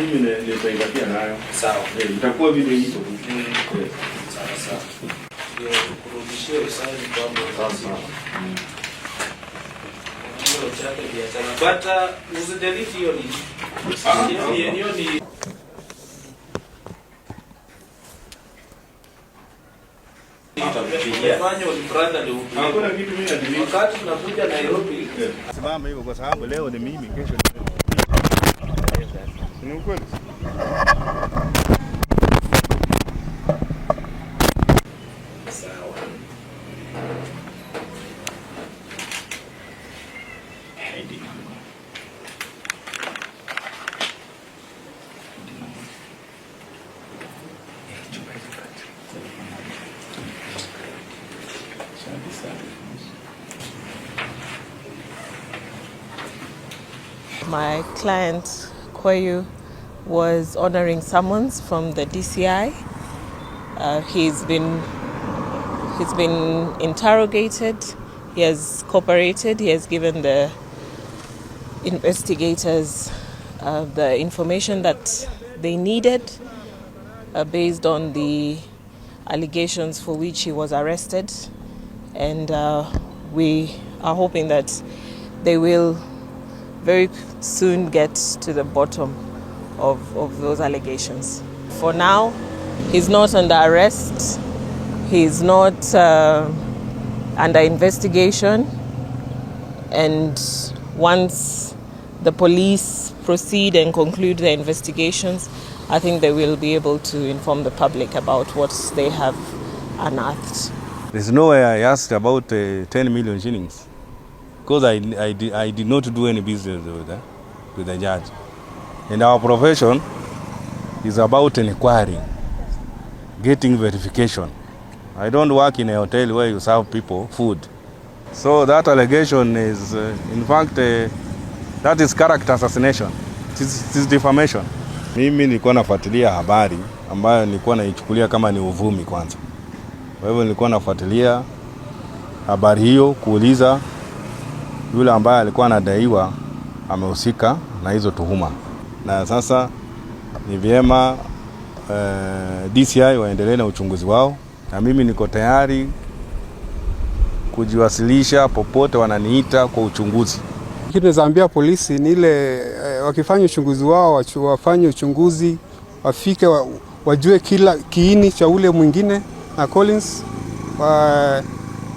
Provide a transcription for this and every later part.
mimi nitaipatia nayo. Sawa. Itakuwa vile hivyo. Sawa. Ndio kurudishia usaini kwamba sawa. Ndio chake biashara. Bata usidelete hiyo ni. Hiyo ni hakuna kitu mimi nadhani wakati tunakuja Nairobi simama hivyo kwa sababu leo ni mimi kesho ni ukweli. Sawa. My client, Kweyu, was honoring summons from the DCI. He's been interrogated. He has cooperated. He has given the investigators the information that they needed based on the allegations for which he was arrested. And we are hoping that they will very soon get to the bottom of those allegations. For now, he's not under arrest. He's not under investigation. And once the police proceed and conclude their investigations, I think they will be able to inform the public about what they have unearthed. There's no way I asked about 10 million shillings. Because I did not do any business with the judge. And our profession is about inquiry, getting verification. I don't work in a hotel where you serve people food. So that allegation is, in fact, that is character assassination. It is defamation. Mimi nilikuwa nafuatilia habari ambayo nilikuwa naichukulia kama ni uvumi kwanza. Kwa hivyo nilikuwa nafuatilia habari hiyo kuuliza yule ambaye alikuwa anadaiwa amehusika na hizo tuhuma. Na sasa ni vyema DCI waendelee na uchunguzi wao, na mimi niko tayari kujiwasilisha popote wananiita kwa uchunguzi. Kitu nazaambia polisi ni ile wakifanya uchunguzi wao wafanye uchunguzi, wafike wajue kila kiini cha ule mwingine na Collins,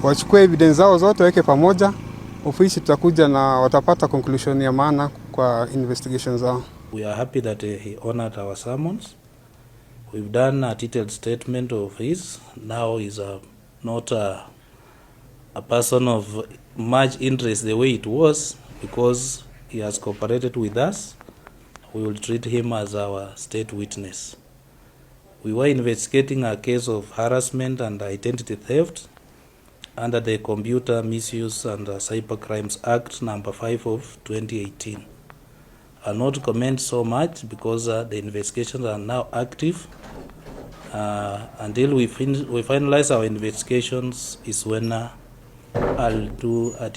wachukue evidence zao zote weke pamoja. Ofisi tutakuja na watapata conclusion ya maana kwa investigation zao. We are happy that he honored our summons. We've done a detailed statement of his. Now he's not a person of much interest the way it was, because he has cooperated with us. We will treat him as our state witness. We were investigating a case of harassment and identity theft under the Computer Misuse and Cyber Crimes Act number 5 of 2018. I'll not comment so much because the investigations are now active. Until we finalize our investigations is when I'll do a